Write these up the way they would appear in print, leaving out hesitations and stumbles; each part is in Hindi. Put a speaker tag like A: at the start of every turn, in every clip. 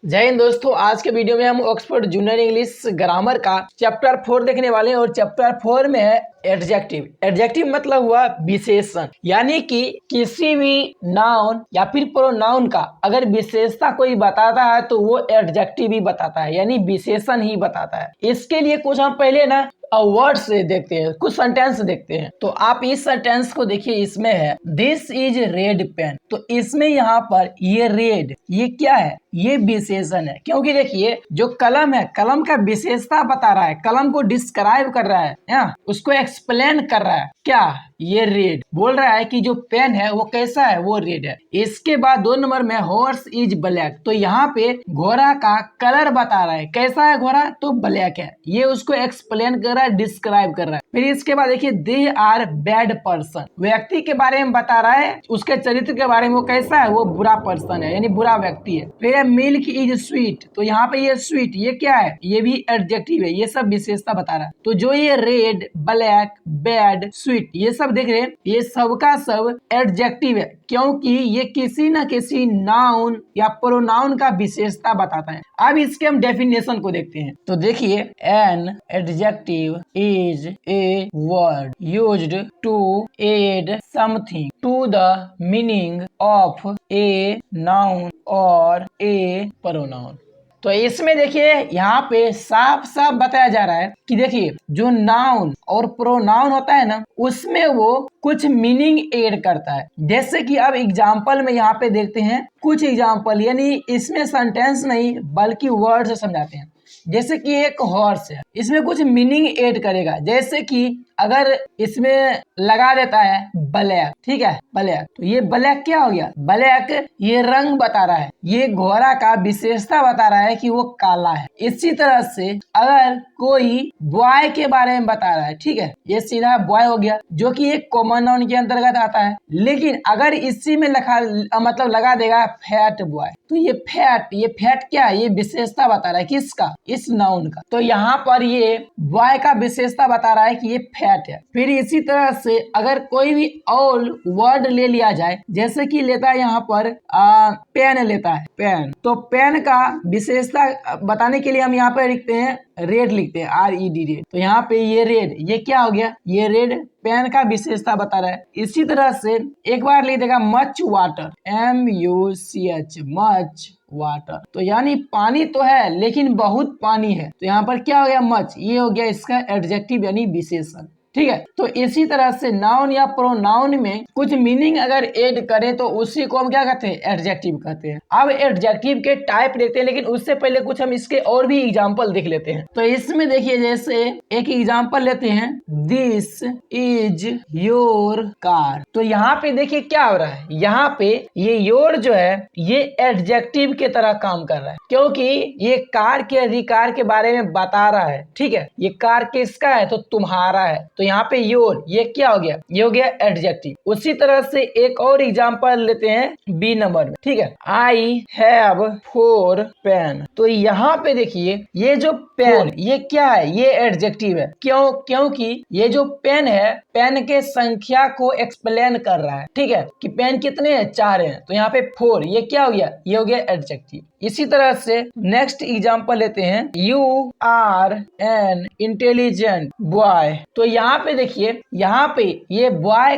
A: जय हिंद दोस्तों, आज के वीडियो में हम ऑक्सफोर्ड जूनियर इंग्लिश ग्रामर का चैप्टर 4 देखने वाले हैं और चैप्टर 4 में है एडजेक्टिव। एडजेक्टिव मतलब हुआ विशेषण, यानी कि किसी भी नाउन या फिर प्रोनाउन का अगर विशेषता कोई बताता है तो वो एडजेक्टिव ही बताता है, यानी विशेषण ही बताता है। इसके लिए कुछ हम पहले ना वर्ड से देखते हैं, कुछ सेंटेंस देखते हैं। तो आप इस सेंटेंस को देखिए, इसमें है दिस इज रेड पेन। तो इसमें यहाँ पर ये रेड, ये क्या है? ये विशेषण है, क्योंकि देखिए जो कलम है, कलम का विशेषता बता रहा है, कलम को डिस्क्राइब कर रहा है, उसको एक्सप्लेन कर रहा है। क्या? ये रेड बोल रहा है कि जो पेन है वो कैसा है, वो रेड है। इसके बाद 2 नंबर में हॉर्स इज ब्लैक। तो यहाँ पे घोड़ा का कलर बता रहा है, कैसा है घोड़ा? तो ब्लैक है। ये उसको एक्सप्लेन कर रहा है, डिस्क्राइब कर रहा है। फिर इसके बाद देखिए दे आर बैड पर्सन, व्यक्ति के बारे में बता रहा है, उसके चरित्र के बारे में, वो कैसा है, वो बुरा पर्सन है, यानी बुरा व्यक्ति है। फिर मिल्क इज स्वीट। तो यहाँ पे ये स्वीट, ये क्या है? ये भी एडजेक्टिव है, ये सब विशेषता बता रहा है। तो जो ये रेड, ब्लैक, बैड, स्वीट, ये सब देख रहे हैं, ये सबका सब एडजेक्टिव है, क्योंकि ये किसी न किसी नाउन या प्रोनाउन का विशेषता बताता है। अब इसके हम डेफिनेशन को देखते हैं। तो देखिए, an adjective is a word used to add something to the meaning of a noun और ए प्रोनाउन। तो इसमें देखिए यहाँ पे साफ साफ बताया जा रहा है कि देखिए जो नाउन और प्रोनाउन होता है ना, उसमें वो कुछ मीनिंग ऐड करता है। जैसे कि अब एग्जाम्पल में यहाँ पे देखते हैं कुछ एग्जाम्पल, यानी इसमें सेंटेंस नहीं बल्कि वर्ड से समझाते हैं। जैसे कि एक हॉर्स है, इसमें कुछ मीनिंग ऐड करेगा। जैसे कि अगर इसमें लगा देता है ब्लैक, ठीक है, ब्लैक, तो ये ब्लैक क्या हो गया? ब्लैक ये रंग बता रहा है, ये घोड़ा का विशेषता बता रहा है कि वो काला है। इसी तरह से अगर कोई बॉय के बारे में बता रहा है, ठीक है, ये सीधा बॉय हो गया, जो कि एक कॉमन नाउन के अंतर्गत आता है। लेकिन अगर इसी में मतलब लगा देगा फैट बॉय, तो ये फैट क्या है? ये विशेषता बता रहा है, किसका? इस नाउन का। तो यहाँ पर ये बॉय का विशेषता बता रहा है कि ये फैट है। फिर इसी तरह से अगर कोई भी और वर्ड ले लिया जाए, जैसे कि लेता है यहाँ पर पेन लेता है, पेन, तो पेन का विशेषता बताने के लिए हम यहाँ पर लिखते हैं रेड, लिखते हैं RED, रेड। तो यहाँ पे ये रेड, ये क्या हो गया? ये रेड पेन का विशेषता बता रहा है। इसी तरह से एक बार लिख देगा much water, MUCH, much water, तो यानी पानी तो है लेकिन बहुत पानी है। तो यहाँ पर क्या हो गया? मच, ये हो गया इसका एडजेक्टिव यानी विशेषण, ठीक है। तो इसी तरह से नाउन या प्रोनाउन में कुछ मीनिंग अगर ऐड करें तो उसी को हम क्या कहते हैं? एडजेक्टिव कहते हैं। अब एडजेक्टिव के टाइप देखते हैं, लेकिन उससे पहले कुछ हम इसके और भी एग्जांपल देख लेते हैं। तो इसमें देखिए, जैसे एक एग्जांपल लेते हैं, दिस इज योर कार। तो यहाँ पे देखिए क्या हो रहा है, यहाँ पे ये योर जो है ये एडजेक्टिव के तरह काम कर रहा है, क्योंकि ये कार के अधिकार के बारे में बता रहा है, ठीक है। ये कार किसका है? तो तुम्हारा है। तो यहाँ पे योर, ये क्या हो गया? ये हो गया एडजेक्टिव। उसी तरह से एक और एग्जांपल लेते हैं बी नंबर में, ठीक है, आई हैव 4 पेन। तो यहाँ पे देखिए ये जो पेन, ये क्या है? ये एडजेक्टिव है। क्योंकि ये जो पेन है, पेन के संख्या को एक्सप्लेन कर रहा है, ठीक है, कि पेन कितने हैं? 4 हैं। तो यहाँ पे 4, ये क्या हो गया? ये हो गया एडजेक्टिव। इसी तरह से नेक्स्ट एग्जांपल लेते हैं, you are an intelligent boy. तो यहाँ पे देखिए, यहाँ पे ये बॉय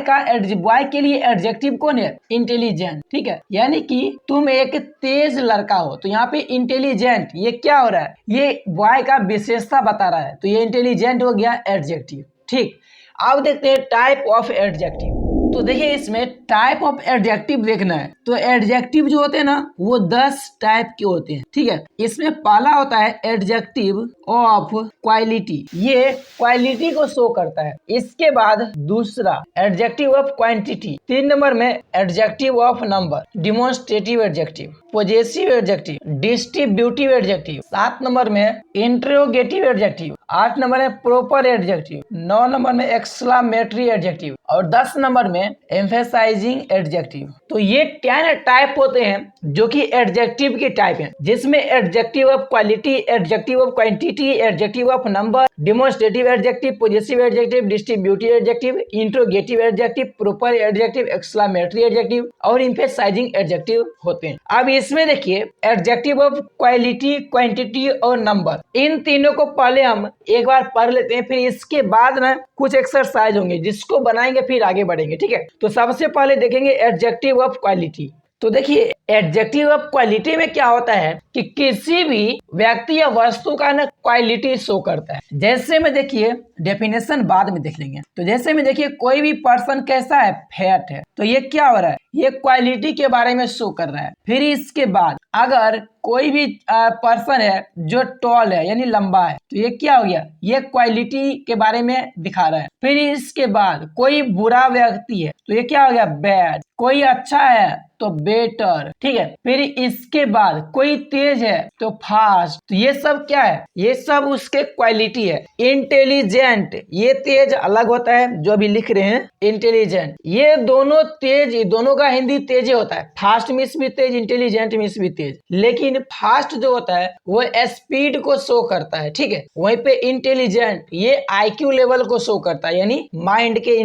A: के लिए एडजेक्टिव कौन है? इंटेलिजेंट, ठीक है, यानी कि तुम एक तेज लड़का हो। तो यहाँ पे इंटेलिजेंट, ये क्या हो रहा है? ये बॉय का विशेषता बता रहा है, तो ये इंटेलिजेंट हो गया एडजेक्टिव, ठीक। अब देखते हैं टाइप ऑफ एडजेक्टिव। तो देखिए इसमें टाइप ऑफ एडजेक्टिव देखना है, तो एडजेक्टिव जो होते हैं ना वो 10 टाइप के होते हैं, ठीक है। इसमें पहला होता है एडजेक्टिव ऑफ क्वालिटी, ये क्वालिटी को शो करता है। इसके बाद दूसरा एडजेक्टिव ऑफ क्वांटिटी, 3 नंबर में adjective of number, demonstrative adjective, possessive adjective, distributive adjective, 7 number में इंटरोगेटिव एडजेक्टिव, 8 नंबर में प्रॉपर एडजेक्टिव, 9 नंबर में एक्सक्लेमेटरी एडजेक्टिव और 10 नंबर में एम्फेसाइजिंग एडजेक्टिव। तो ये 10 टाइप होते हैं जो कि एडजेक्टिव के टाइप हैं, जिसमें adjective of quality, adjective of quantity, adjective of number, demonstrative adjective, positive adjective, distributive adjective, interrogative adjective, proper adjective, exclamatory adjective और एम्फेसाइजिंग एडजेक्टिव होते हैं। अब इसमें देखिए एडजेक्टिव ऑफ क्वालिटी, क्वांटिटी और नंबर, इन तीनों को पहले हम एक बार पढ़ लेते हैं, फिर इसके बाद ना कुछ एक्सरसाइज होंगे जिसको बनाएंगे फिर आगे बढ़ेंगे, ठीक है। तो सबसे पहले देखेंगे एडजेक्टिव ऑफ क्वालिटी। तो देखिए एडजेक्टिव ऑफ क्वालिटी में क्या होता है कि किसी भी व्यक्ति या वस्तु का ना क्वालिटी शो करता है। जैसे में देखिए डेफिनेशन बाद में देख लेंगे। तो जैसे में देखिए कोई भी पर्सन कैसा है, फैट है, तो ये क्या हो रहा है, ये क्वालिटी के बारे में शो कर रहा है। फिर इसके बाद अगर कोई भी पर्सन है जो टॉल है यानी लंबा है, तो ये क्या हो गया, ये क्वालिटी के बारे में दिखा रहा है। फिर इसके बाद कोई बुरा व्यक्ति है, तो ये क्या हो गया, बैड। कोई अच्छा है तो बेटर, ठीक है। फिर इसके बाद कोई तेज है तो फास्ट, तो ये सब क्या है, ये सब उसके क्वालिटी है। इंटेलिजेंट, ये तेज अलग होता है जो अभी लिख रहे हैं, इंटेलिजेंट, ये दोनों तेज, दोनों का हिंदी तेज होता है। फास्ट मीन्स भी तेज, इंटेलिजेंट मीन्स भी तेज, लेकिन फास्ट जो होता है वो स्पीड को शो करता है, ठीक है। वहीं पे इंटेलिजेंट ये आईक्यू लेवल को शो करता है, यानी माइंड के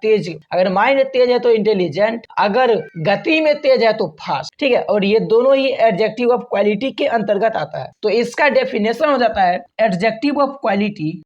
A: तेज। अगर माइंड तेज है तो इंटेलिजेंट, अगर गति में तेज है तो फास्ट, ठीक है। और ये दोनों ही एडजेक्टिव ऑफ क्वालिटी के अंतर्गत आता है। तो इसका डेफिनेशन हो जाता है एडजेक्टिव ऑफ क्वालिटी।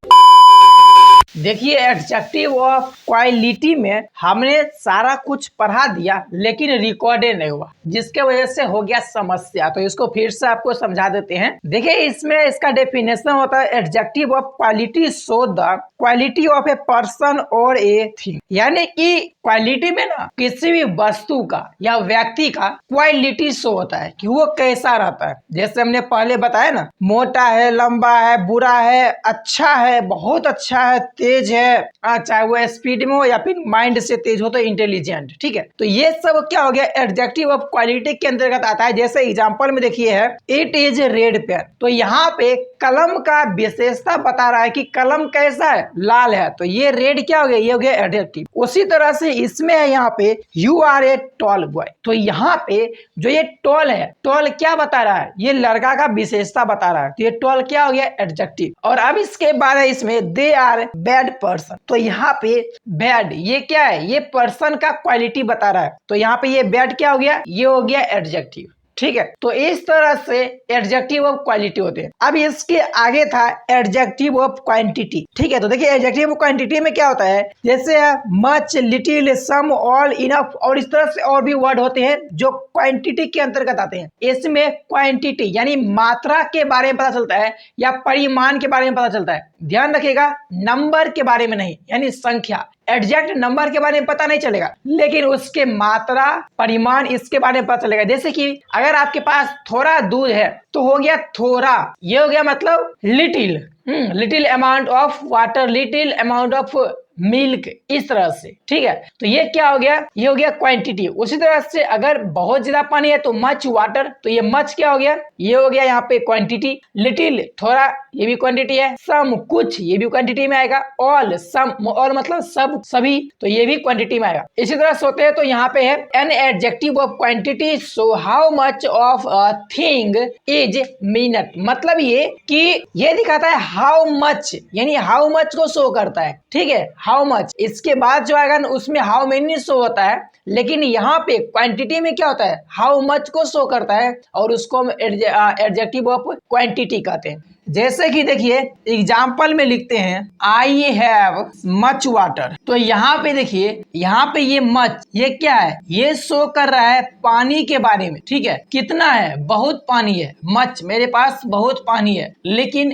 A: देखिए एडजेक्टिव ऑफ क्वालिटी में हमने सारा कुछ पढ़ा दिया लेकिन रिकॉर्डेड नहीं हुआ, जिसके वजह से हो गया समस्या। तो इसको फिर से आपको समझा देते हैं। देखिए इसमें इसका डेफिनेशन होता है adjective of quality show the quality of a person और ए थिंग, यानी कि क्वालिटी में ना किसी भी वस्तु का या व्यक्ति का क्वालिटी शो होता है कि वो कैसा रहता है। जैसे हमने पहले बताया ना, मोटा है, लंबा है, बुरा है, अच्छा है, बहुत अच्छा है, तेज है, चाहे वो स्पीड में हो या फिर माइंड से तेज हो तो इंटेलिजेंट, ठीक है। तो ये सब क्या हो गया, एडजेक्टिव ऑफ क्वालिटी के अंतर्गत आता है। जैसे एग्जांपल में देखिए है इट इज रेड पेन, तो यहाँ पे कलम का विशेषता बता रहा है कि कलम कैसा है, लाल है, तो ये रेड क्या हो गया, ये हो गया एडजेक्टिव। उसी तरह से इसमें है यहाँ पे you are a tall boy, तो यहाँ पे जो ये टॉल है, टॉल क्या बता रहा है, ये लड़का का विशेषता बता रहा है, तो ये टॉल क्या हो गया, एडजेक्टिव। और अब इसके बाद है इसमें दे आर बैड पर्सन, तो यहाँ पे बैड ये क्या है, ये पर्सन का क्वालिटी बता रहा है, तो यहाँ पे ये बैड क्या हो गया, ये हो गया एडजेक्टिव, ठीक है। तो इस तरह से एडजेक्टिव ऑफ क्वालिटी होते हैं। अब इसके आगे था एडजेक्टिव ऑफ क्वांटिटी, ठीक है। तो देखिए एडजेक्टिव ऑफ क्वांटिटी में क्या होता है, जैसे मच, लिटिल, सम, ऑल, इनफ और इस तरह से और भी वर्ड होते हैं जो क्वांटिटी के अंतर्गत आते हैं। इसमें क्वांटिटी यानी मात्रा के बारे में पता चलता है या परिमाण के बारे में पता चलता है। ध्यान रखिएगा, नंबर के बारे में नहीं, यानी संख्या। एग्जैक्ट नंबर के बारे में पता नहीं चलेगा, लेकिन उसके मात्रा, परिमाण, इसके बारे में पता चलेगा। जैसे कि अगर आपके पास थोड़ा दूध है तो हो गया थोड़ा, ये हो गया मतलब little, little amount of water, little amount of milk, इस तरह से, ठीक है। तो ये क्या हो गया, ये हो गया क्वांटिटी। उसी तरह से अगर बहुत ज्यादा पानी है तो मच वाटर, तो ये मच क्या हो गया, ये हो गया यहाँ पे क्वांटिटी। लिटिल थोड़ा, ये भी क्वांटिटी है। सम कुछ, ये भी क्वांटिटी में आएगा। ऑल सम, ऑल मतलब सब, सभी, तो ये भी क्वांटिटी में आएगा। इसी तरह से होते हैं। तो यहाँ पे है an adjective of quantity so how much of a thing is minute, मतलब ये कि ये दिखाता है हाउ मच, यानी हाउ मच को शो करता है, ठीक है, हाउ मच। इसके बाद जो आएगा उसमें हाउ मेनी शो होता है, लेकिन यहाँ पे क्वांटिटी में क्या होता है, हाउ मच को शो करता है और उसको हम एडजेक्टिव ऑफ क्वांटिटी कहते हैं। जैसे कि देखिए एग्जाम्पल में लिखते हैं आई हैव मच वाटर, तो यहाँ पे देखिए, यहाँ पे ये मच, ये क्या है, ये शो कर रहा है पानी के बारे में, ठीक है। कितना है, बहुत पानी है, मच मेरे पास बहुत पानी है, लेकिन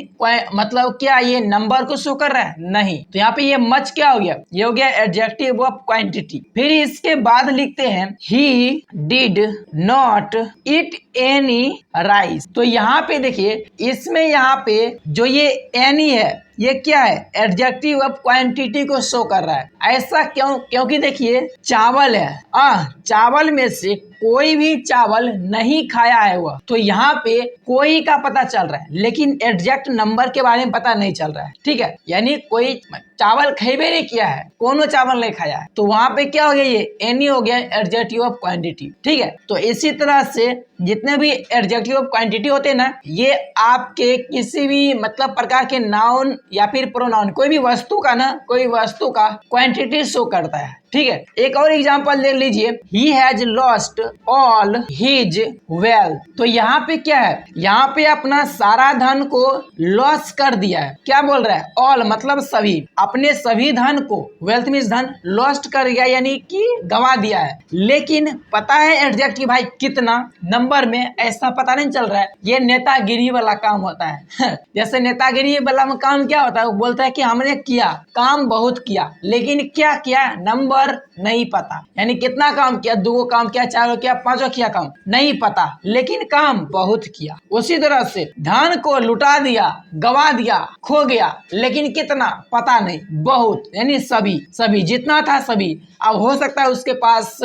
A: मतलब क्या ये नंबर को शो कर रहा है, नहीं। तो यहाँ पे ये मच क्या हो गया, ये हो गया एडजेक्टिव ऑफ क्वांटिटी। फिर इसके बाद लिखते हैं he did not eat any rice, तो यहाँ पे देखिए इसमें यहाँ पे जो ये एनी है ये क्या है, एडजेक्टिव ऑफ क्वांटिटी को शो कर रहा है। ऐसा क्यों? क्योंकि देखिए चावल है, चावल में से कोई भी चावल नहीं खाया है वह, तो यहाँ पे कोई का पता चल रहा है, लेकिन एग्जैक्ट नंबर के बारे में पता नहीं चल रहा है। ठीक है, यानी कोई चावल खेबे नहीं किया है, कोनो चावल नहीं खाया है, तो वहां पे क्या हो गया, ये एनी हो गया एडजेक्टिव ऑफ क्वांटिटी। ठीक है, तो इसी तरह से जितने भी एडजेक्टिव ऑफ क्वांटिटी होते हैं ना, ये आपके किसी भी मतलब प्रकार के नाउन या फिर प्रोनाउन, कोई भी वस्तु का ना, कोई वस्तु का क्वांटिटी शो करता है। ठीक है, एक और एग्जांपल ले लीजिए, he has lost all his wealth. तो यहाँ पे क्या है, यहाँ पे अपना सारा धन को लॉस कर दिया है। क्या बोल रहा है, ऑल मतलब सभी, अपने सभी धन को, वेल्थ मीन्स धन, लॉस्ट कर गया यानी कि गवा दिया है। लेकिन पता है एडजेक्टिव भाई कितना, नंबर में ऐसा पता नहीं चल रहा है। ये नेतागिरी वाला काम होता है जैसे नेतागिरी वाला में काम क्या होता है, वो बोलता है कि हमने किया, काम बहुत किया, लेकिन क्या किया नंबर नहीं पता, यानी कितना काम किया, 2 काम किया, 4 किया, 5 किया, काम नहीं पता, लेकिन काम बहुत किया। उसी तरह से धन को लुटा दिया, गवा दिया, खो गया, लेकिन कितना पता नहीं, बहुत, यानी सभी जितना था सभी। अब हो सकता है उसके पास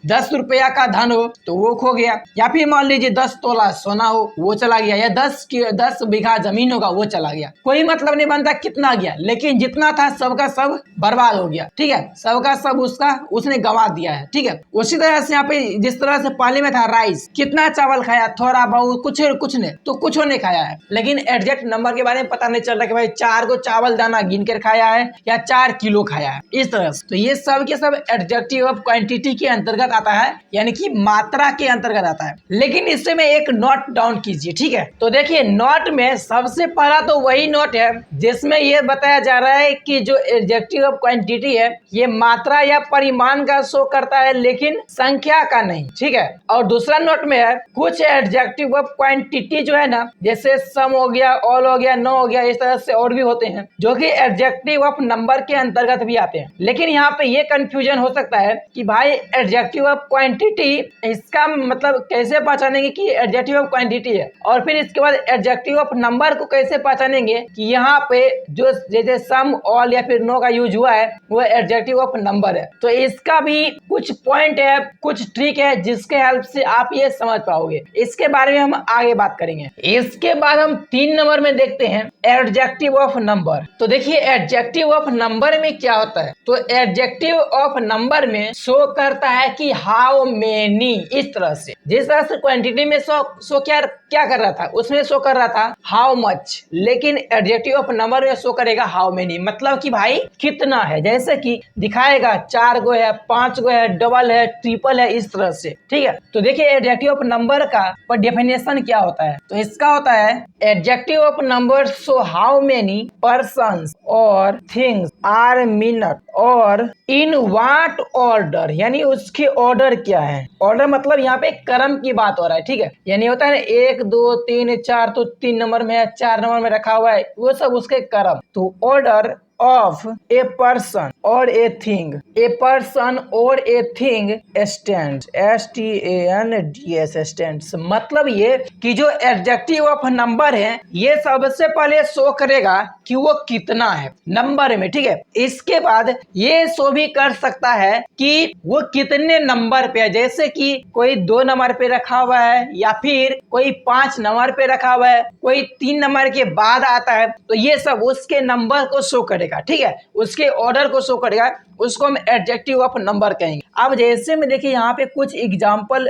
A: 10 रुपया का धन हो तो वो खो गया, या फिर मान लीजिए 10 तोला सोना हो वो चला गया, या 10 बीघा जमीन होगा वो चला गया। कोई मतलब नहीं बनता कितना गया, लेकिन जितना था सबका सब बर्बाद हो गया। ठीक है, सबका सब उसने गवा दिया है। ठीक है, उसी तरह से यहाँ पे जिस तरह से पहले में था राइस, कितना चावल खाया, थोड़ा बहुत, कुछ नहीं, तो कुछ नहीं खाया है, लेकिन एग्जैक्ट नंबर के बारे में पता नहीं चल रहा कि भाई 4 को चावल दाना गिन कर खाया है या 4 किलो खाया है, इस तरह से। तो ये सब के सब एडजेक्टिव ऑफ क्वांटिटी के अंतर्गत आता है, यानी कि मात्रा के अंतर्गत आता है। लेकिन इससे में एक नोट डाउन कीजिए। ठीक है, तो देखिए नोट में सबसे पहला तो वही नोट है जिसमें ये बताया जा रहा है कि जो एडजेक्टिव ऑफ क्वांटिटी है ये मात्रा या परिमाण का शो करता है, लेकिन संख्या का नहीं। ठीक है, और दूसरा नोट में है कुछ एडजेक्टिव ऑफ क्वांटिटी जो है ना, जैसे सम हो गया, ऑल हो गया, नो हो गया, इस तरह से और भी होते हैं जो कि एडजेक्टिव ऑफ नंबर के अंतर्गत भी आते हैं। लेकिन यहाँ पे ये कंफ्यूजन हो सकता है कि भाई एडजेक्टिव ऑफ क्वांटिटी, इसका मतलब कैसे पहचानेंगे कि एडजेक्टिव ऑफ क्वांटिटी है, और फिर इसके बाद एडजेक्टिव ऑफ नंबर को कैसे पहचानेंगे कि यहाँ पे जो जैसे सम, ऑल या फिर नो का यूज हुआ है वो एडजेक्टिव ऑफ नंबर है। तो इसका भी कुछ पॉइंट है, कुछ ट्रिक है जिसके हेल्प से आप ये समझ पाओगे। इसके बारे में हम आगे बात करेंगे। इसके बाद हम 3 नंबर में देखते हैं एडजेक्टिव ऑफ नंबर। तो देखिए एडजेक्टिव ऑफ नंबर में क्या होता है, तो एडजेक्टिव ऑफ नंबर में शो करता है कि हाउ मेनी, इस तरह से, जिस तरह से क्वांटिटी में शो क्या कर रहा था, उसमें शो कर रहा था हाउ मच, लेकिन एडजेक्टिव ऑफ नंबर में शो करेगा हाउ मेनी, मतलब कि भाई कितना है, जैसे कि दिखाएगा 4 गो है, 5 गो है, डबल है, ट्रिपल है, इस तरह से। ठीक है, तो देखिए एडजेक्टिव ऑफ नंबर का पर डेफिनेशन क्या होता है, तो इसका होता है adjective of number show how many persons और थिंग्स आर मिनट और इन व्हाट ऑर्डर, यानी उसके ऑर्डर क्या है। ऑर्डर मतलब यहाँ पे क्रम की बात हो रहा है। ठीक है, यानी होता है 1 2 3 4, तो 3 नंबर में है, 4 नंबर में रखा हुआ है, वो सब उसके क्रम। तो order of a person or a thing, a person or a thing stands, S-T-A-N-D-S, stands, मतलब ये कि जो एडजेक्टिव ऑफ नंबर है ये सबसे पहले शो करेगा कि वो कितना है नंबर में। ठीक है, इसके बाद ये शो भी कर सकता है कि वो कितने नंबर पे है, जैसे कि कोई 2 नंबर पे रखा हुआ है, या फिर कोई 5 नंबर पे रखा हुआ है, कोई 3 नंबर के बाद आता है, तो ये सब उसके नंबर को शो करेगा। ठीक है, उसके ऑर्डर को शो करेगा, उसको हम एडजेक्टिव ऑफ नंबर कहेंगे। अब जैसे में देखिए यहाँ पे कुछ एग्जांपल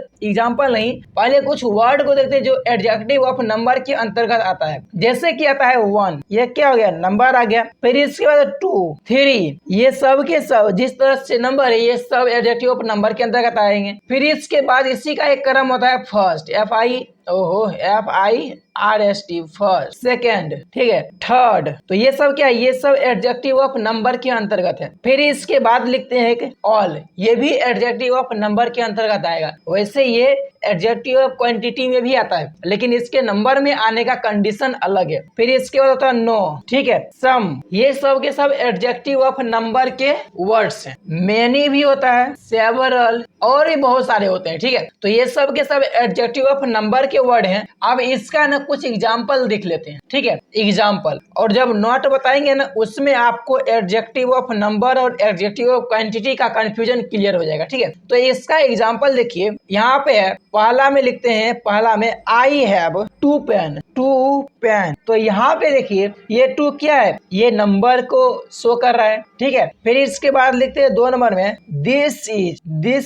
A: नहीं, पहले कुछ वर्ड को देखते हैं जो एडजेक्टिव ऑफ नंबर के अंतर्गत आता है। जैसे कि आता है 1, ये क्या हो गया, नंबर आ गया। फिर इसके बाद 2 3, ये सब के सब जिस तरह से नंबर है ये सब एडजेक्टिव ऑफ नंबर के अंतर्गत आएंगे। फिर इसके बाद इसी का एक क्रम होता है फर्स्ट, FIRST, फर्स्ट, सेकेंड, ठीक है, थर्ड, तो ये सब क्या है, ये सब एडजेक्टिव ऑफ नंबर के अंतर्गत है। फिर इसके बाद लिखते हैं कि ऑल, ये भी एडजेक्टिव ऑफ नंबर के अंतर्गत आएगा। वैसे ये एडजेक्टिव ऑफ क्वांटिटी में भी आता है, लेकिन इसके नंबर में आने का कंडीशन अलग है। फिर इसके बाद होता है नो, ठीक है, सम, ये सब के सब एडजेक्टिव ऑफ नंबर के वर्ड्स हैं। मेनी भी होता है, सेवरल और भी बहुत सारे होते हैं, ठीक है। तो ये सब के सब एडजेक्टिव ऑफ नंबर के वर्ड हैं। अब इसका ना कुछ एग्जाम्पल देख लेते हैं, ठीक है, एग्जाम्पल। और जब नॉट बताएंगे ना उसमें आपको एडजेक्टिव ऑफ नंबर और एडजेक्टिव ऑफ क्वांटिटी का कंफ्यूजन क्लियर हो जाएगा, ठीक है। तो इसका एग्जाम्पल देखिए, यहाँ पे है, पहला में लिखते हैं, पहला में I have two pen, two pen. तो यहाँ पे देखिए ये टू क्या है, ये नंबर को शो कर रहा है, ठीक है। फिर इसके बाद लिखते हैं 2 नंबर में this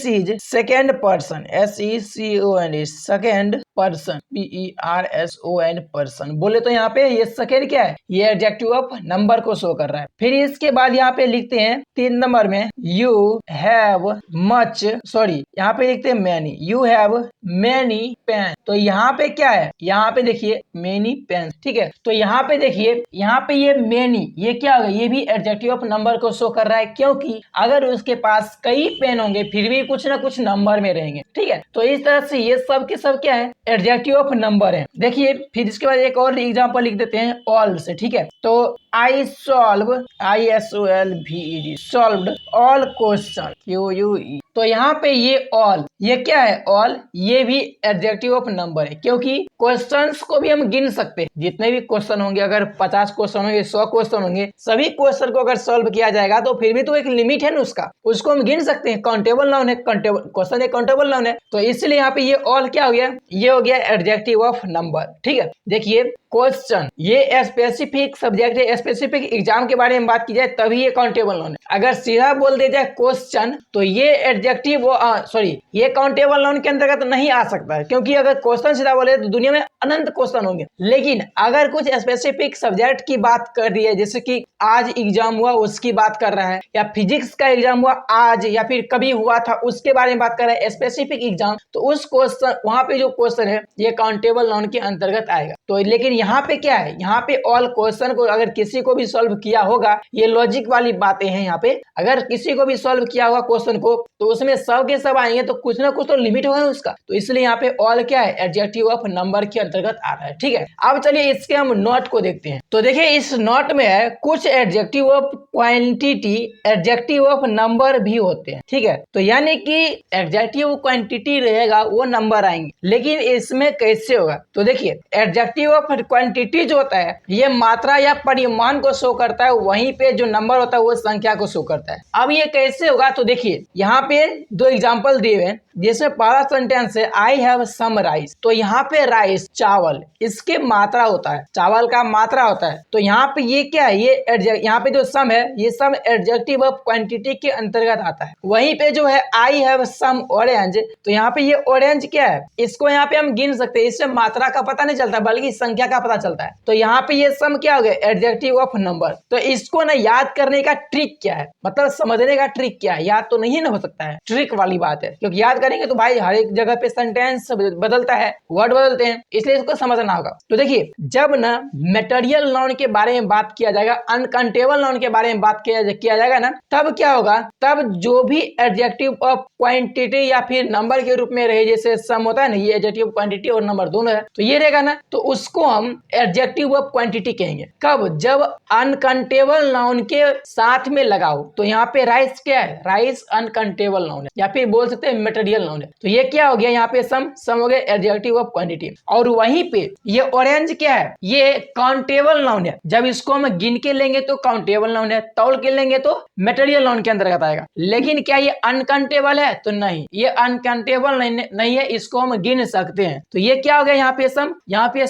A: is second person, SECOND, second person, PERSON, person. बोले तो यहाँ पे ये सेकेंड क्या है, ये एडजेक्टिव ऑफ नंबर को शो कर रहा है। फिर इसके बाद यहाँ पे लिखते हैं 3 नंबर में यू हैव मच, सॉरी यहाँ पे लिखते हैं many, you have many pen. तो यहाँ पे क्या है, यहाँ पे देखिए मैनी पेन, ठीक है। तो यहाँ पे देखिए, यहाँ पे ये मैनी, ये क्या होगा, ये भी एडजेक्टिव ऑफ नंबर को शो कर रहा है, क्योंकि अगर उसके पास कई पेन होंगे फिर भी कुछ ना कुछ नंबर में रहेंगे, ठीक है। तो इस तरह से ये सब के सब क्या है, एडजेक्टिव ऑफ नंबर है। देखिए फिर इसके बाद एक और एग्जांपल लिख देते हैं ऑल से, ठीक है। तो I solve, ISOLVED, solved all question, QUE। तो यहाँ पे ये ऑल, ये क्या है, ऑल, ये भी एडजेक्टिव ऑफ नंबर है, क्योंकि क्वेश्चंस को भी हम गिन सकते हैं। जितने भी क्वेश्चन होंगे, अगर 50 क्वेश्चन होंगे, 100 क्वेश्चन होंगे, सभी क्वेश्चन को अगर सॉल्व किया जाएगा तो फिर भी तो एक लिमिट है ना उसका, उसको हम गिन सकते हैं। काउंटेबल नाउन है, क्वेश्चन एक काउंटेबल नाउन है, तो इसलिए यहाँ पे ये ऑल क्या हो गया, ये हो गया एडजेक्टिव ऑफ नंबर, ठीक है। देखिए क्वेश्चन, ये स्पेसिफिक सब्जेक्ट है, स्पेसिफिक एग्जाम के बारे में बात की जाए तभी ये काउंटेबल नाउन है। अगर सीधा बोल दिया जाए क्वेश्चन तो ये एडजेक्टिव, सॉरी, ये काउंटेबल नाउन के अंतर्गत नहीं आ सकता है, क्योंकि अगर क्वेश्चन सीधा बोले तो दुनिया में अनंत क्वेश्चन होंगे। लेकिन अगर कुछ स्पेसिफिक सब्जेक्ट की बात कर रही है, जैसे कि आज एग्जाम हुआ उसकी बात कर रहा है, या फिजिक्स का एग्जाम हुआ आज या फिर कभी हुआ था उसके बारे में बात कर रहा है, स्पेसिफिक एग्जाम, तो उस क्वेश्चन, वहां पे जो क्वेश्चन है ये काउंटेबल नाउन के अंतर्गत आएगा। तो लेकिन यहाँ पे क्या है, यहाँ पे ऑल क्वेश्चन को अगर किसी को भी सॉल्व किया होगा, ये लॉजिक वाली बातें हैं। यहाँ पे अगर किसी को भी सॉल्व किया होगा क्वेश्चन को तो उसमें सब के सब आएंगे, तो कुछ ना कुछ तो लिमिट होगा उसका। तो इसलिए यहाँ पे ऑल क्या है, एडजेक्टिव ऑफ नंबर के अंतर्गत आ रहा है, ठीक है। अब चलिए इसके हम नॉट को देखते हैं। तो देखिए इस नॉट में है कुछ adjective of quantity, adjective of number भी होते हैं, ठीक है। तो यानी कि एडजेक्टिव क्वांटिटी रहेगा वो नंबर आएंगे, लेकिन इसमें कैसे होगा, तो देखिए एडजेक्टिव ऑफ क्वांटिटी जो होता है ये मात्रा या परिमाण को शो करता है, वहीं पे जो नंबर होता है वो संख्या को शो करता है। अब ये कैसे होगा, तो देखिए यहाँ पे 2 एग्जांपल दिए हुए, जिसमें पहला सेंटेंस है आई हैव सम राइस। तो यहाँ पे राइस, चावल, इसके मात्रा होता है, चावल का मात्रा होता है। तो यहाँ पे ये क्या है, ये यहाँ पे जो सम है ये सम एडजेक्टिव ऑफ क्वांटिटी के अंतर्गत आता है। वहीं पे जो है आई हैव सम ऑरेंज, तो यहाँ पे ये ऑरेंज क्या है, इसको यहाँ पे हम गिन सकते हैं, इससे मात्रा का पता नहीं चलता बल्कि संख्या का पता चलता है। तो यहाँ पे ये सम क्या हो गया, एडजेक्टिव ऑफ नंबर। तो इसको ना याद करने का ट्रिक क्या है, मतलब समझने का ट्रिक क्या है, याद तो नहीं ना हो सकता है, ट्रिक वाली बात है, क्योंकि याद करेंगे तो भाई हर एक जगह पे सेंटेंस बदलता है, वर्ड बदलते हैं, इसलिए इसको समझना होगा। तो देखिए जब ना मटेरियल नाउन के बारे में बात किया जाएगा, अनकाउंटेबल नाउन के बारे में बात किया जाएगा ना, तब क्या होगा, तब जो भी एडजेक्टिव ऑफ क्वांटिटी या फिर नंबर के रूप में रहे, जैसे सम होता है ना, ये एडजेक्टिव क्वांटिटी और नंबर दोनों है, तो ये रहेगा ना, तो उसको हम एडजेक्टिव ऑफ क्वांटिटी कहेंगे। कब, जब अनकाउंटेबल नाउन के साथ में लगाओ। तो यहाँ पे राइस क्या है, राइस अनकाउंटेबल नाउन है, या फिर बोल सकते हैं मटेरियल नाउन है। तो ये क्या हो गया, यहाँ पे सम हो गया एडजेक्टिव ऑफ क्वांटिटी। और वहीं पे ये ऑरेंज क्या है, ये काउंटेबल नाउन है, जब इसको हम गिन के लेंगे तो काउंटेबल नाउन है, तौल के लेंगे तो मटेरियल नाउन के अंतर्गत आएगा। लेकिन क्या ये अनकाउंटेबल है, तो नहीं, ये अनकाउंटेबल नहीं है, इसको हम गिन सकते हैं। तो ये क्या हो गया, यहाँ पे सम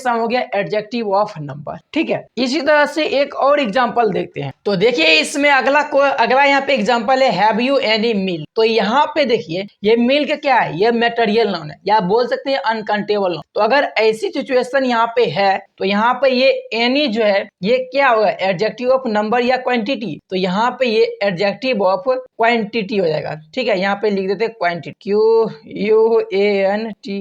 A: हो गया एडजेक्टिव ऑफ नंबर, ठीक है। इसी तरह से एक और एग्जांपल देखते हैं। तो देखिए इसमें अगला यहाँ पे एग्जांपल है हैव यू एनी मील। तो यहाँ पे देखिए ये मिल्क क्या है, ये मटेरियल नाउन है, या बोल सकते हैं अनकाउंटेबल नाउन। तो अगर ऐसी सिचुएशन यहाँ पे है तो यहाँ पे ये एनी जो है ये क्या होगा, एडजेक्टिव ऑफ नंबर या क्वांटिटी। तो यहाँ पे ये एडजेक्टिव ऑफ क्वांटिटी हो जाएगा, ठीक है। यहाँ पे लिख देते हैं क्वांटिटी, QUANTI,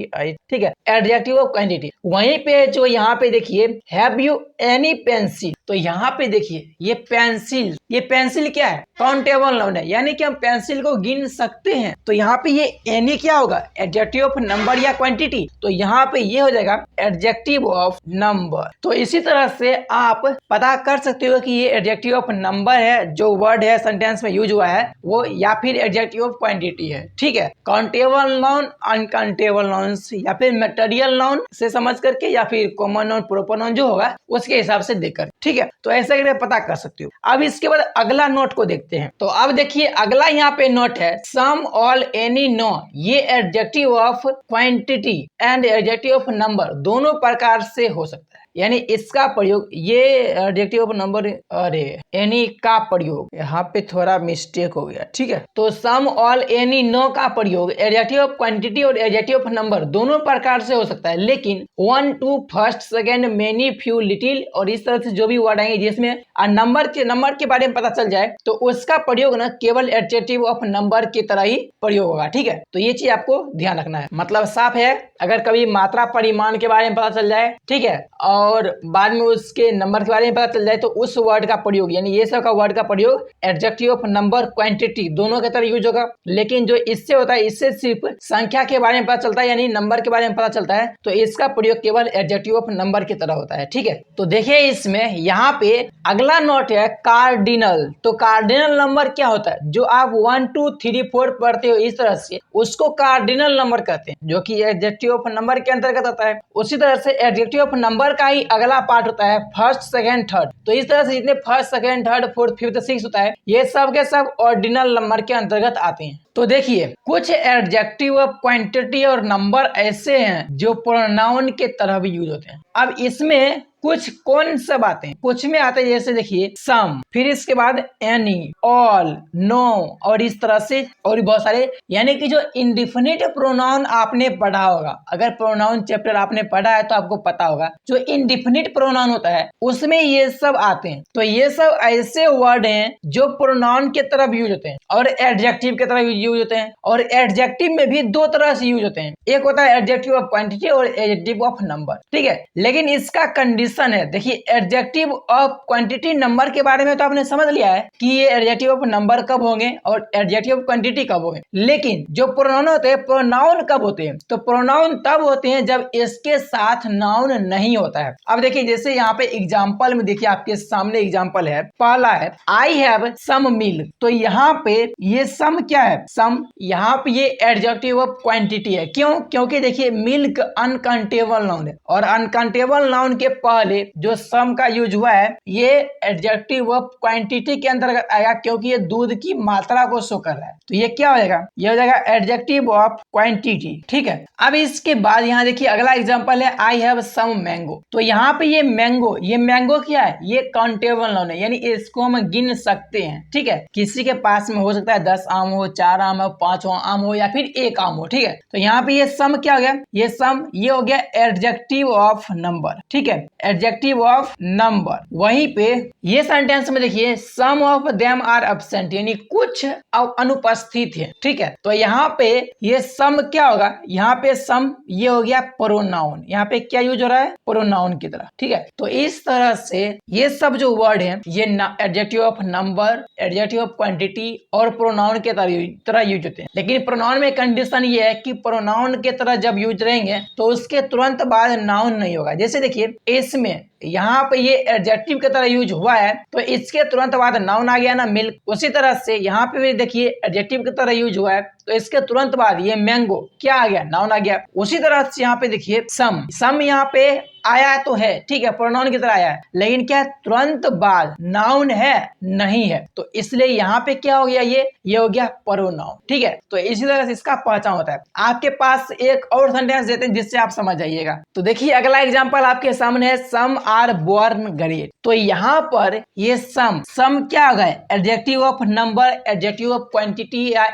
A: ठीक है, एडजेक्टिव ऑफ क्वांटिटी। वहीं पे जो यहाँ पे देखिए हैव यू एनी पेंसिल, तो यहाँ पे देखिए ये पेंसिल, ये पेंसिल क्या है, काउंटेबल नाउन है, यानी कि हम पेंसिल को गिन सकते हैं। तो यहाँ पे ये एनी क्या होगा, एडजेक्टिव ऑफ नंबर या क्वांटिटी, तो यहाँ पे ये हो जाएगा एडजेक्टिव ऑफ नंबर। तो इसी तरह से आप पता कर सकते हो कि ये एडजेक्टिव ऑफ नंबर है, जो वर्ड है सेंटेंस में यूज हुआ है वो, या फिर एडजेक्टिव ऑफ क्वांटिटी है। ठीक है, काउंटेबल नाउन, अनकाउंटेबल नाउन्स, या फिर मटेरियल नाउन से समझ करके, या फिर कॉमन नाउन, प्रोपर नाउन जो होगा उसके हिसाब से देकर। ठीक है, तो ऐसा करके पता कर सकते हो। अब इसके बाद अगला नोट को देखते हैं। तो अब देखिए अगला यहाँ पे नोट है सम, ऑल, एनी, नो। ये adjective of quantity and adjective of number दोनों प्रकार से हो सकता है, यानी इसका प्रयोग, ये एडजेक्टिव ऑफ नंबर, अरे एनी का प्रयोग यहाँ पे थोड़ा मिस्टेक हो गया। ठीक है, तो सम, ऑल, एनी, नो का प्रयोग एडजेक्टिव ऑफ क्वांटिटी और एडजेक्टिव ऑफ नंबर दोनों प्रकार से हो सकता है, लेकिन one, two, first, second, many, few, little और इस तरह से जो भी वर्ड आएंगे जिसमें नंबर के बारे में पता चल जाए, तो उसका प्रयोग ना केवल एडजेक्टिव ऑफ नंबर की तरह ही प्रयोग होगा। ठीक है, तो ये चीज आपको ध्यान रखना है। मतलब साफ है, अगर कभी मात्रा परिमाण के बारे में पता चल जाए, ठीक है, और बाद में उसके नंबर के बारे में पता चल जाए, तो उस वर्ड का प्रयोग, यानी ये सब का वर्ड का प्रयोग एडजेक्टिव ऑफ नंबर, क्वांटिटी दोनों की तरह यूज होगा। लेकिन जो इससे होता है, इससे सिर्फ संख्या के बारे में पता चलता है, यानी नंबर के बारे में पता चलता है, तो इसका प्रयोग केवल एडजेक्टिव ऑफ नंबर की तरह होता है। ठीक है, तो देखिए इसमें यहाँ पे अगला नोट है कार्डिनल। तो कार्डिनल नंबर क्या होता है, जो आप 1, 2, 3, 4 पढ़ते हो इस तरह से, उसको कार्डिनल नंबर कहते हैं, जो कि एडजेक्टिव ऑफ नंबर के अंतर्गत आता है। उसी तरह से एडजेक्टिव ऑफ नंबर का ही अगला पार्ट होता है फर्स्ट, सेकंड, थर्ड। तो इस तरह से जितने first, second, third, fourth, fifth, six होता है, ये सब के सब ऑर्डिनल नंबर के अंतर्गत आते हैं। तो देखिए कुछ एडजेक्टिव ऑफ क्वांटिटी और नंबर ऐसे हैं जो प्रोनाउन के तरह भी यूज होते हैं। अब इसमें कुछ कौन सा बातें कुछ में आते हैं, जैसे देखिए सम, फिर इसके बाद एनी, ऑल, नो और इस तरह से और भी बहुत सारे, यानी कि जो इंडिफिनिट प्रोनाउन आपने पढ़ा होगा, अगर प्रोनाउन चैप्टर आपने पढ़ा है तो आपको पता होगा, जो इंडिफिनिट प्रोनाउन होता है उसमें ये सब आते हैं। तो ये सब ऐसे वर्ड हैं जो प्रोनाउन के तरफ यूज होते हैं और एडजेक्टिव के तरफ यूज होते हैं, और एडजेक्टिव में भी दो तरह से यूज होते हैं, एक होता है एडजेक्टिव ऑफ क्वांटिटी और एडजेक्टिव ऑफ नंबर। ठीक है, लेकिन इसका कंडीशन है, देखिए एडजेक्टिव ऑफ क्वांटिटी नंबर के बारे में तो आपने समझ लिया है कि ये एडजेक्टिव ऑफ नंबर कब होंगे और एडजेक्टिव ऑफ क्वांटिटी कब होंगे, लेकिन जो प्रोनाउन होते हैं, प्रोनाउन कब होते हैं, तो प्रोनाउन तब होते हैं जब इसके साथ नाउन नहीं होता है। अब देखिए जैसे यहाँ पे एग्जांपल में देखिए आपके सामने एग्जांपल है, पहला है आई हैव सम मिल्क। तो यहाँ पे ये सम क्या है, सम यहाँ पे ये एडजेक्टिव ऑफ क्वांटिटी है। क्यों, क्योंकि देखिए मिल्क अनकाउंटेबल नाउन है, और अनकाउंटेबल नाउन के पहले जो सम का यूज हुआ है ये एडजेक्टिव ऑफ क्वांटिटी के अंतर्गत आएगा, क्योंकि ये दूध की मात्रा को शो कर रहा है। तो ये क्या हो जाएगा, ये हो जाएगा एडजेक्टिव ऑफ क्वांटिटी। ठीक है, अब इसके बाद यहाँ देखिए अगला एग्जांपल है आई हैव सम मैंगो। तो यहाँ पे ये मैंगो क्या है, ये काउंटेबल नाउन है, यानी इसको हम गिन सकते हैं। ठीक है, किसी के पास में हो सकता है 10 आम हो, 4 आम हो, 5 आम हो, या फिर 1 आम हो। ठीक है, तो यहाँ पे ये सम क्या हो गया, ये सम ये हो गया एडजेक्टिव ऑफ नंबर। ठीक है, एडजेक्टिव ऑफ नंबर। वहीं पे ये सेंटेंस में देखिए सम ऑफ देम आर एब्सेंट, यानी कुछ अनुपस्थित है। ठीक है, तो यहाँ पे ये सम क्या होगा, यहाँ पे सम ये हो गया प्रोनाउन, यहाँ पे क्या यूज हो रहा है, प्रोनाउन की तरह। ठीक है, तो इस तरह से ये सब जो वर्ड है ये adjective of number, adjective of quantity और प्रोनाउन के तरह यूज होते हैं। लेकिन प्रोनाउन में कंडीशन ये है कि प्रोनाउन के तरह जब यूज रहेंगे तो उसके तुरंत बाद नाउन नहीं होगा। जैसे देखिए इसमें यहाँ पे ये एडजेक्टिव की तरह यूज हुआ है, तो इसके तुरंत बाद नाउन आ गया ना मिल्क। उसी तरह से यहाँ पे भी देखिए एडजेक्टिव की तरह यूज हुआ है, तो इसके तुरंत बाद ये मैंगो क्या आ गया, नाउन आ गया। उसी तरह से यहाँ पे देखिए सम यहाँ पे आया तो है, ठीक है, प्रोनाउन की तरह आया है, लेकिन क्या तुरंत बाद नाउन है नहीं है, तो इसलिए यहाँ पे क्या हो गया, ये हो गया प्रोनाउन। ठीक है, तो इसी तरह से इसका पहचान होता है। आपके पास एक और सेंटेंस देते हैं जिससे आप समझ जाइएगा। तो देखिए अगला एग्जांपल आपके सामने है सम आर बोर्न ग्रेट। तो यहाँ पर ये सम क्या हो गए, adjective of number, adjective of quantity या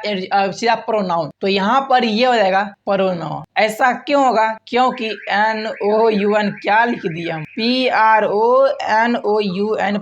A: सीधा प्रोनाउन, तो यहाँ पर ये हो जाएगा प्रोनाउन। ऐसा क्यों होगा? क्योंकि NOUN क्या लिख दिया हम, PRONOUN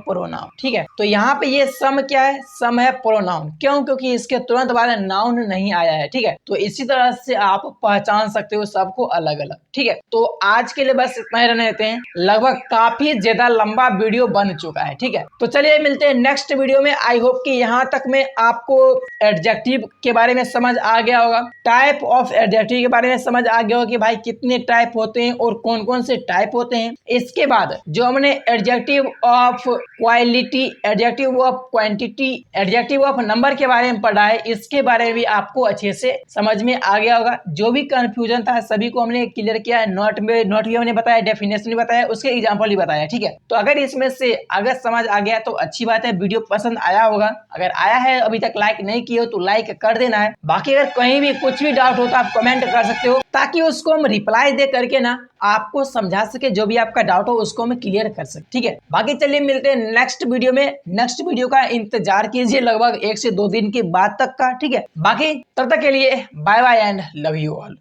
A: प्रोनाउन। ठीक है, तो यहाँ पे ये सम क्या है? सम है प्रोनाउन। क्यों? क्योंकि इसके तुरंत बाद नाउन नहीं आया है। ठीक है, तो इसी तरह से आप पहचान सकते हो सबको अलग अलग। ठीक है, तो आज के लिए बस इतना ही रहने देते हैं, लगभग काफी ज्यादा लंबा वीडियो बन चुका है। ठीक है, तो चलिए मिलते हैं नेक्स्ट वीडियो में। आई होप कि यहाँ तक में आपको एडजेक्टिव के बारे में समझ आ गया होगा, टाइप ऑफ एडजेक्टिव के बारे में समझ आ गया होगा कि भाई कितने टाइप होते हैं और कौन कौन से टाइप होते हैं। इसके बाद जो हमने adjective of quality, adjective of quantity, adjective of number के बारे में पढ़ा है, इसके बारे में भी आपको अच्छे से समझ में आ गया होगा। जो भी कंफ्यूजन था सभी को हमने क्लियर किया है। नोट भी हमने बताया, डेफिनेशन भी बताया, उसके एग्जाम्पल भी बताया। ठीक है, तो अगर इसमें से अगर समझ आ गया तो अच्छी बात है, वीडियो पसंद आया होगा। अगर आया है अभी तक लाइक नहीं किए हो तो लाइक कर देना है। बाकी अगर कहीं भी कुछ भी डाउट हो तो आप कमेंट कर सकते हो, ताकि उसको हम रिप्लाई दे करके ना आपको समझा सके, जो भी आपका डाउट हो उसको हम क्लियर कर सके। ठीक है, बाकी चलिए मिलते हैं नेक्स्ट वीडियो में। नेक्स्ट वीडियो का इंतजार कीजिए लगभग 1 से 2 दिन के बाद तक का। ठीक है, बाकी तब तक के लिए bye bye and love you all.